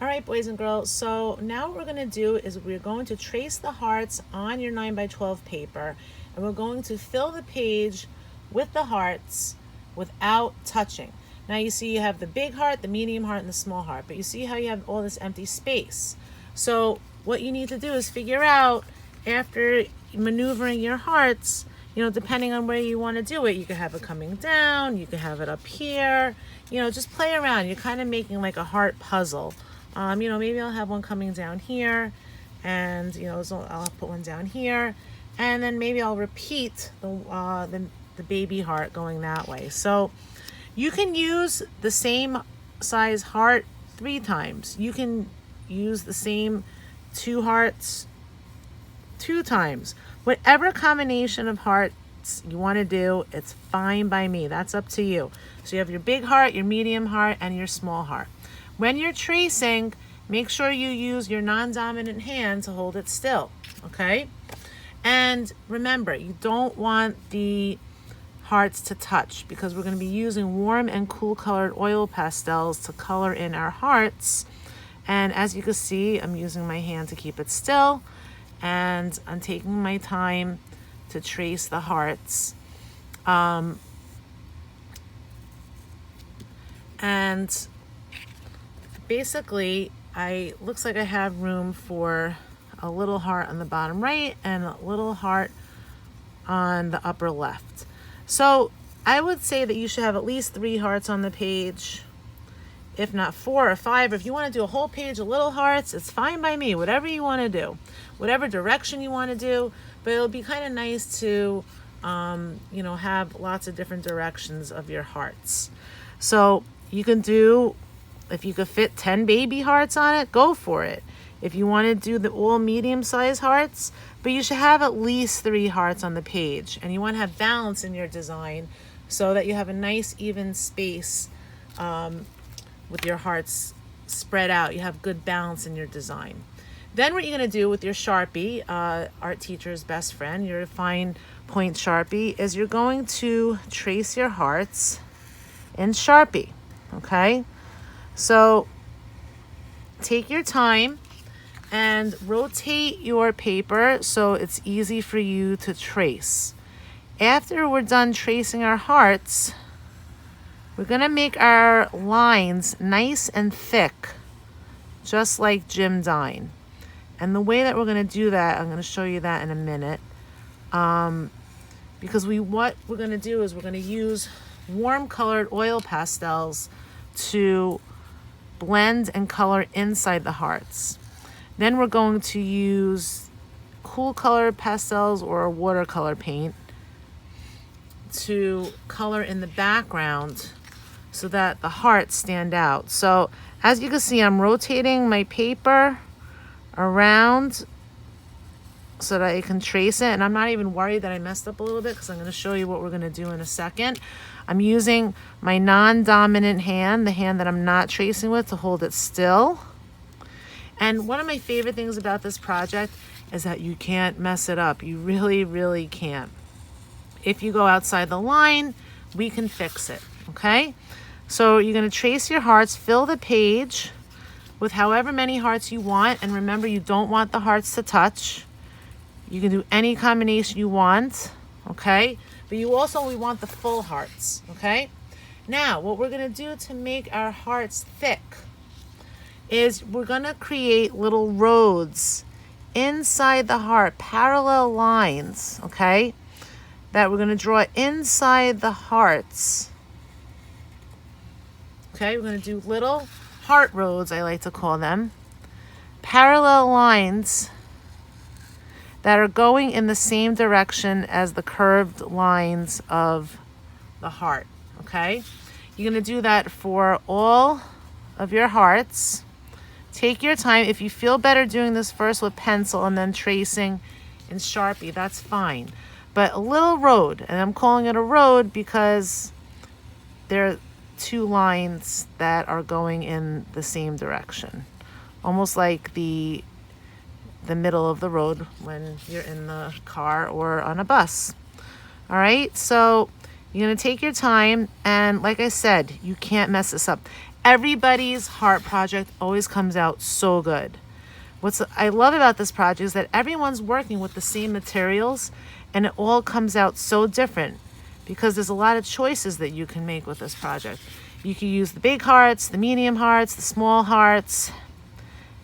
All right, boys and girls, so now what we're going to do is we're going to trace the hearts on your 9 by 12 paper, and we're going to fill the page with the hearts without touching. Now you see you have the big heart, the medium heart, and the small heart, but you see how you have all this empty space. So what you need to do is figure out, after maneuvering your hearts, depending on where you want to do it, you could have it coming down, you could have it up here, just play around. You're kind of making like a heart puzzle. Maybe I'll have one coming down here, and so I'll put one down here, and then maybe I'll repeat the baby heart going that way. So you can use the same size heart 3 times. You can use the same 2 hearts 2 times. Whatever combination of hearts you want to do, it's fine by me. That's up to you. So you have your big heart, your medium heart, and your small heart. When you're tracing, make sure you use your non-dominant hand to hold it still, okay? And remember, you don't want the hearts to touch, because we're going to be using warm and cool colored oil pastels to color in our hearts. And as you can see, I'm using my hand to keep it still, and I'm taking my time to trace the hearts. And basically, looks like I have room for a little heart on the bottom right and a little heart on the upper left. So I would say that you should have at least 3 hearts on the page, if not 4 or 5. If you want to do a whole page of little hearts, it's fine by me. Whatever you want to do, whatever direction you want to do, but it'll be kind of nice to have lots of different directions of your hearts. So you can do, if you could fit 10 baby hearts on it, go for it. If you want to do the all medium-sized hearts, but you should have at least 3 hearts on the page. And you want to have balance in your design so that you have a nice even space with your hearts spread out. You have good balance in your design. Then what you're going to do with your Sharpie, art teacher's best friend, your fine point Sharpie, is you're going to trace your hearts in Sharpie, okay? So take your time and rotate your paper so it's easy for you to trace. After we're done tracing our hearts, we're going to make our lines nice and thick, just like Jim Dine. And the way that we're going to do that, I'm going to show you that in a minute. Because what we're going to do is we're going to use warm colored oil pastels to blend and color inside the hearts. Then we're going to use cool colored pastels or watercolor paint to color in the background so that the hearts stand out. So as you can see, I'm rotating my paper around so that I can trace it, and I'm not even worried that I messed up a little bit, because I'm going to show you what we're going to do in a second. I'm using my non-dominant hand, the hand that I'm not tracing with, to hold it still. And one of my favorite things about this project is that you can't mess it up. You really, really can't. If you go outside the line, we can fix it, okay? So you're going to trace your hearts, fill the page with however many hearts you want. And remember, you don't want the hearts to touch. You can do any combination you want, okay? But we want the full hearts, okay? Now, what we're going to do to make our hearts thick is we're going to create little roads inside the heart, parallel lines, okay, that we're going to draw inside the hearts. Okay, we're going to do little heart roads, I like to call them, parallel lines that are going in the same direction as the curved lines of the heart, okay? You're going to do that for all of your hearts. Take your time. If you feel better doing this first with pencil and then tracing in Sharpie, that's fine. But a little road, and I'm calling it a road because there are 2 lines that are going in the same direction. Almost like the middle of the road when you're in the car or on a bus. All right, so you're going to take your time, and like I said, you can't mess this up. Everybody's heart project always comes out so good. What I love about this project is that everyone's working with the same materials and it all comes out so different because there's a lot of choices that you can make with this project. You can use the big hearts, the medium hearts, the small hearts.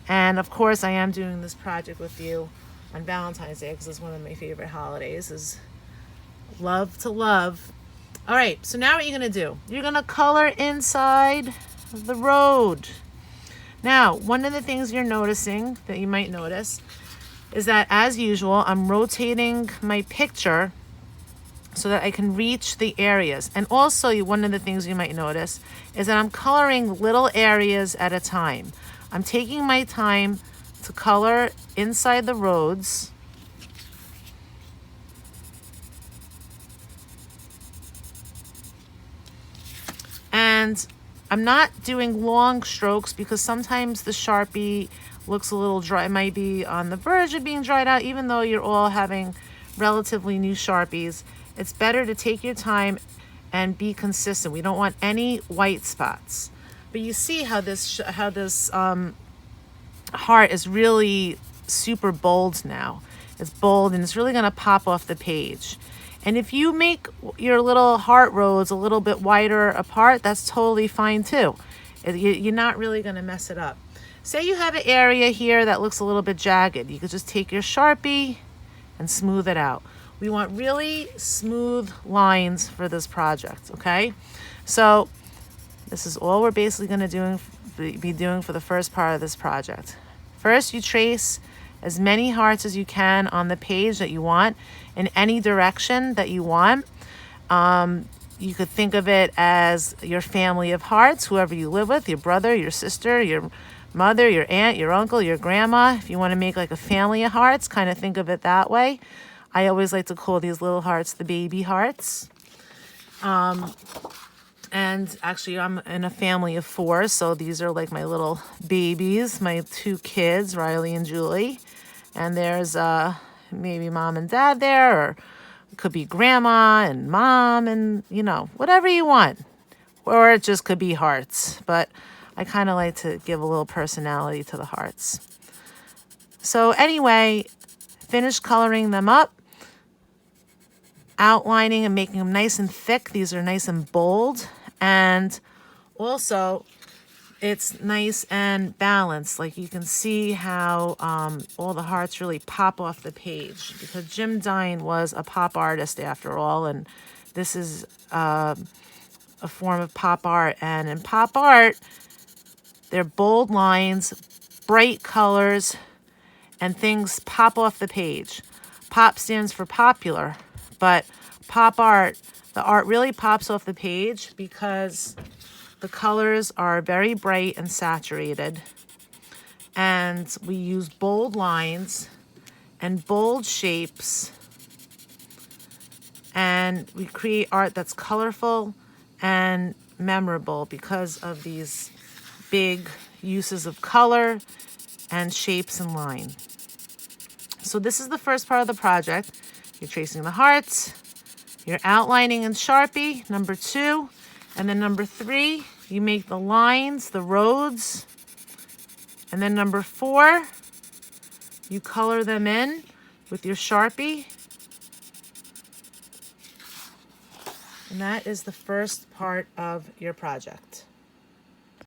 And of course, I am doing this project with you on Valentine's Day because it's one of my favorite holidays, is love to love. All right, so now what you're gonna do, you're gonna color inside the road. Now, one of the things you're noticing that you might notice is that, as usual, I'm rotating my picture so that I can reach the areas. And also, one of the things you might notice is that I'm coloring little areas at a time. I'm taking my time to color inside the roads. And I'm not doing long strokes because sometimes the Sharpie looks a little dry. It might be on the verge of being dried out, even though you're all having relatively new Sharpies. It's better to take your time and be consistent. We don't want any white spots. But you see how this heart is really super bold now. It's bold and it's really gonna pop off the page. And if you make your little heart roads a little bit wider apart, that's totally fine too. You're not really gonna mess it up. Say you have an area here that looks a little bit jagged. You could just take your Sharpie and smooth it out. We want really smooth lines for this project, okay? So this is all we're basically gonna be doing for the first part of this project. First, you trace as many hearts as you can on the page that you want in any direction that you want. You could think of it as your family of hearts, whoever you live with, your brother, your sister, your mother, your aunt, your uncle, your grandma. If you want to make like a family of hearts, kind of think of it that way. I always like to call these little hearts the baby hearts. And actually, I'm in a family of 4, so these are like my little babies, my 2 kids, Riley and Julie. And there's maybe mom and dad there, or it could be grandma and mom and, you know, whatever you want. Or it just could be hearts. But I kind of like to give a little personality to the hearts. So anyway, finish coloring them up, outlining and making them nice and thick. These are nice and bold. And also, it's nice and balanced. Like you can see how all the hearts really pop off the page, because Jim Dine was a pop artist after all, and this is a form of pop art. And in pop art, they're bold lines, bright colors, and things pop off the page. Pop stands for popular, but pop art, the art really pops off the page because the colors are very bright and saturated. And we use bold lines and bold shapes. And we create art that's colorful and memorable because of these big uses of color and shapes and line. So this is the first part of the project. You're tracing the hearts. You're outlining in Sharpie, number 2. And then number 3, you make the lines, the roads. And then number 4, you color them in with your Sharpie. And that is the first part of your project.